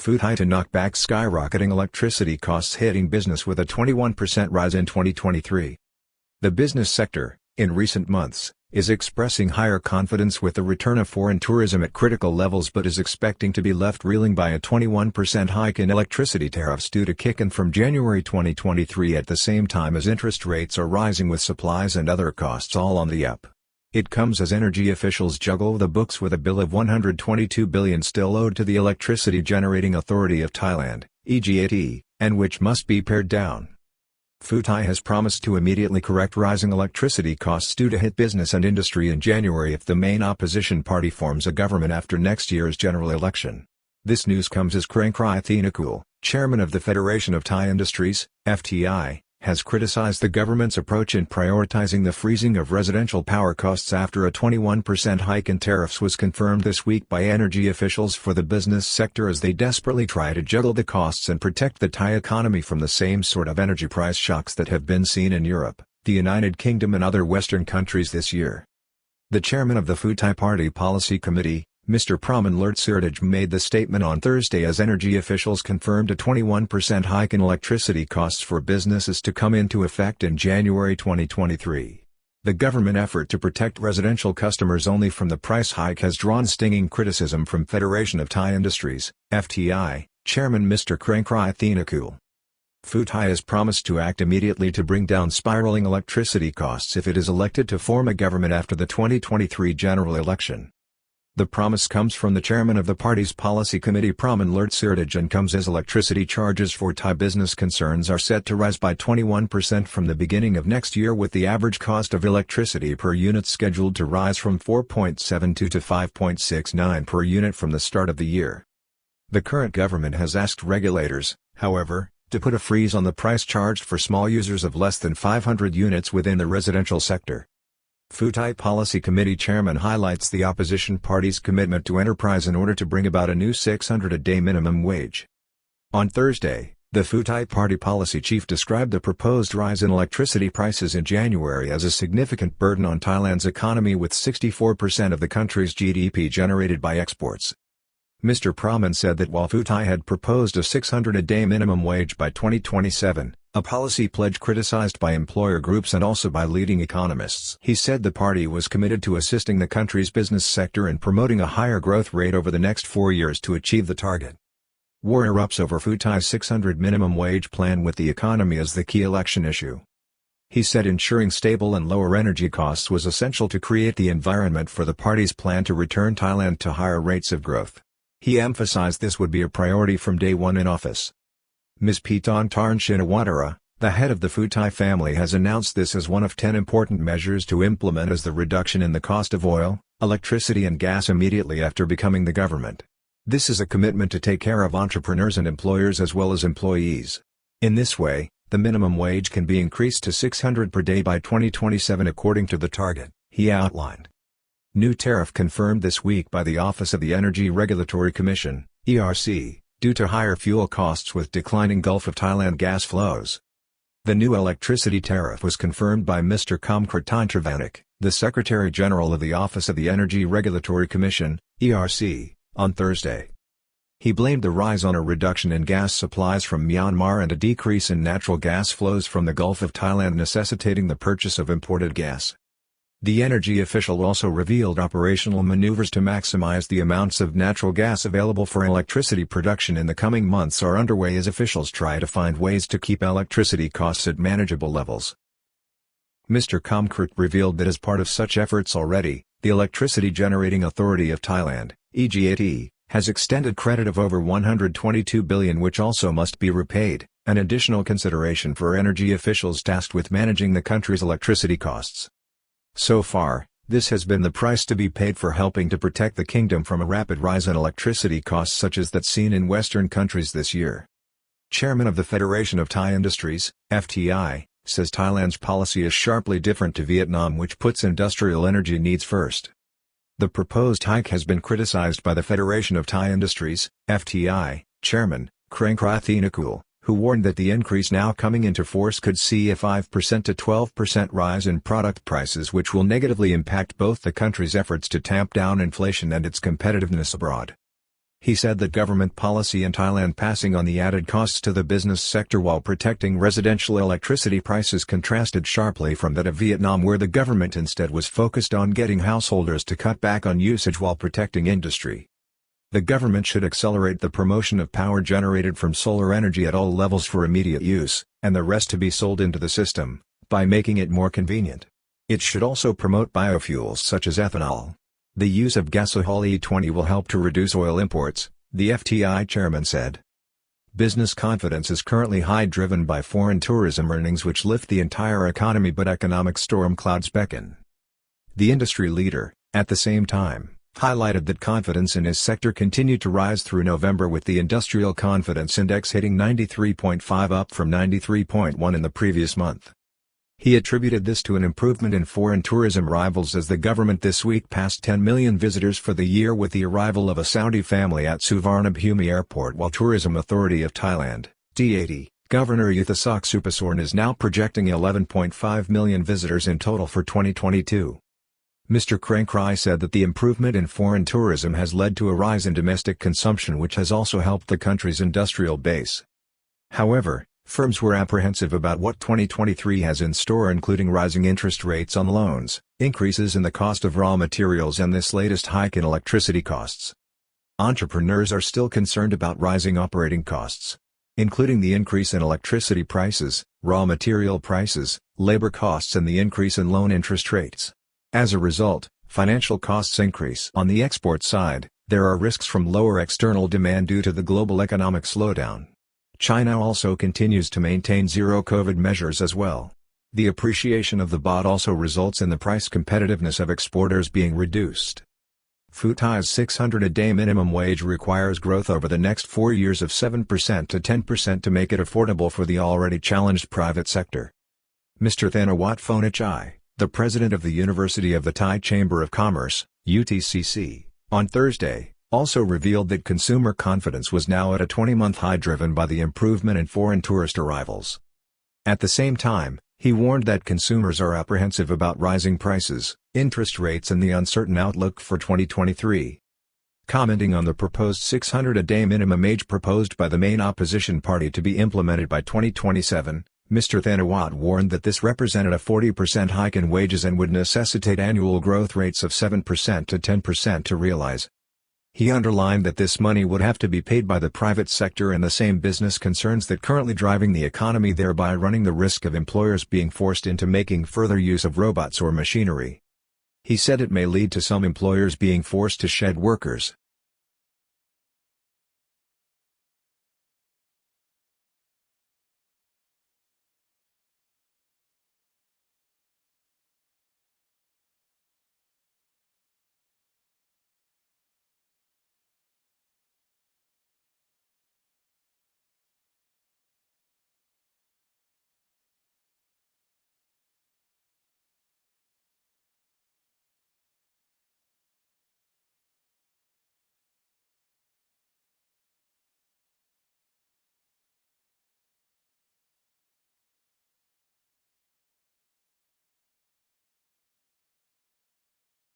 Pheu Thai to knock back skyrocketing electricity costs hitting business with a 21% rise in 2023. The business sector, in recent months, is expressing higher confidence with the return of foreign tourism at critical levels but is expecting to be left reeling by a 21% hike in electricity tariffs due to kick in from January 2023 at the same time as interest rates are rising with supplies and other costs all on the up. It comes as energy officials juggle the books with a bill of 122 billion still owed to the Electricity Generating Authority of Thailand, EGAT, and which must be pared down. Pheu Thai has promised to immediately correct rising electricity costs due to hit business and industry in January if the main opposition party forms a government after next year's general election. This news comes as Carla Boonkong, chairman of the Federation of Thai Industries, FTI, has criticized the government's approach in prioritizing the freezing of residential power costs after a 21% hike in tariffs was confirmed this week by energy officials for the business sector as they desperately try to juggle the costs and protect the Thai economy from the same sort of energy price shocks that have been seen in Europe, the United Kingdom and other Western countries this year. The chairman of the Pheu Thai Party Policy Committee, Mr. Praman Lertsuraj, made the statement on Thursday as energy officials confirmed a 21% hike in electricity costs for businesses to come into effect in January 2023. The government effort to protect residential customers only from the price hike has drawn stinging criticism from Federation of Thai Industries, FTI, chairman Mr. Carla Boonkong. Pheu Thai has promised to act immediately to bring down spiraling electricity costs if it is elected to form a government after the 2023 general election. The promise comes from the chairman of the party's policy committee Praman Lertsuraj and comes as electricity charges for Thai business concerns are set to rise by 21% from the beginning of next year, with the average cost of electricity per unit scheduled to rise from 4.72 to 5.69 per unit from the start of the year. The current government has asked regulators, however, to put a freeze on the price charged for small users of less than 500 units within the residential sector. Pheu Thai Policy Committee Chairman highlights the opposition party's commitment to enterprise in order to bring about a new 600 a day minimum wage. On Thursday, the Pheu Thai Party Policy Chief described the proposed rise in electricity prices in January as a significant burden on Thailand's economy, with 64% of the country's GDP generated by exports. Mr. Praman said that while Pheu Thai had proposed a 600 a day minimum wage by 2027, a policy pledge criticized by employer groups and also by leading economists, he said the party was committed to assisting the country's business sector and promoting a higher growth rate over the next 4 years to achieve the target. War erupts over Pheu Thai's 600 minimum wage plan, with the economy as the key election issue. He said ensuring stable and lower energy costs was essential to create the environment for the party's plan to return Thailand to higher rates of growth. He emphasized this would be a priority from day one in office. Ms. Piton Tarn Shinawatara, the head of the Pheu Thai family, has announced this as one of 10 important measures to implement as the reduction in the cost of oil, electricity and gas immediately after becoming the government. This is a commitment to take care of entrepreneurs and employers as well as employees. In this way, the minimum wage can be increased to 600 per day by 2027 according to the target, he outlined. New tariff confirmed this week by the Office of the Energy Regulatory Commission, ERC, due to higher fuel costs with declining Gulf of Thailand gas flows. The new electricity tariff was confirmed by Mr. Kamkrit Tantravanik, the Secretary General of the Office of the Energy Regulatory Commission, ERC, on Thursday. He blamed the rise on a reduction in gas supplies from Myanmar and a decrease in natural gas flows from the Gulf of Thailand necessitating the purchase of imported gas. The energy official also revealed operational maneuvers to maximize the amounts of natural gas available for electricity production in the coming months are underway as officials try to find ways to keep electricity costs at manageable levels. Mr. Kamkrit revealed that as part of such efforts already, the Electricity Generating Authority of Thailand, EGAT, has extended credit of over 122 billion which also must be repaid, an additional consideration for energy officials tasked with managing the country's electricity costs. So far, this has been the price to be paid for helping to protect the kingdom from a rapid rise in electricity costs such as that seen in Western countries this year. Chairman of the Federation of Thai Industries, FTI, says Thailand's policy is sharply different to Vietnam, which puts industrial energy needs first. The proposed hike has been criticized by the Federation of Thai Industries, FTI, chairman, Carla Boonkong, who warned that the increase now coming into force could see a 5% to 12% rise in product prices, which will negatively impact both the country's efforts to tamp down inflation and its competitiveness abroad. He said that government policy in Thailand passing on the added costs to the business sector while protecting residential electricity prices contrasted sharply from that of Vietnam, where the government instead was focused on getting householders to cut back on usage while protecting industry. The government should accelerate the promotion of power generated from solar energy at all levels for immediate use, and the rest to be sold into the system, by making it more convenient. It should also promote biofuels such as ethanol. The use of gasohol E20 will help to reduce oil imports, the FTI chairman said. Business confidence is currently high, driven by foreign tourism earnings which lift the entire economy, but economic storm clouds beckon. The industry leader, at the same time, highlighted that confidence in his sector continued to rise through November, with the Industrial Confidence Index hitting 93.5, up from 93.1 in the previous month. He attributed this to an improvement in foreign tourism arrivals as the government this week passed 10 million visitors for the year with the arrival of a Saudi family at Suvarnabhumi Airport, while Tourism Authority of Thailand, TAT, Governor Yuthasok Supasorn is now projecting 11.5 million visitors in total for 2022. Mr. Krangkrai said that the improvement in foreign tourism has led to a rise in domestic consumption, which has also helped the country's industrial base. However, firms were apprehensive about what 2023 has in store, including rising interest rates on loans, increases in the cost of raw materials, and this latest hike in electricity costs. Entrepreneurs are still concerned about rising operating costs, including the increase in electricity prices, raw material prices, labor costs, and the increase in loan interest rates. As a result, financial costs increase. On the export side, there are risks from lower external demand due to the global economic slowdown. China also continues to maintain zero-COVID measures as well. The appreciation of the baht also results in the price competitiveness of exporters being reduced. Pheu Thai's 600-a-day minimum wage requires growth over the next 4 years of 7% to 10% to make it affordable for the already challenged private sector. Mr. Thanawat Phonachai, the president of the University of the Thai Chamber of Commerce, UTCC, on Thursday, also revealed that consumer confidence was now at a 20-month high, driven by the improvement in foreign tourist arrivals. At the same time, he warned that consumers are apprehensive about rising prices, interest rates, and the uncertain outlook for 2023. Commenting on the proposed 600-a-day minimum age proposed by the main opposition party to be implemented by 2027, Mr. Thanawat warned that this represented a 40% hike in wages and would necessitate annual growth rates of 7% to 10% to realize. He underlined that this money would have to be paid by the private sector and the same business concerns that currently driving the economy, thereby running the risk of employers being forced into making further use of robots or machinery. He said it may lead to some employers being forced to shed workers,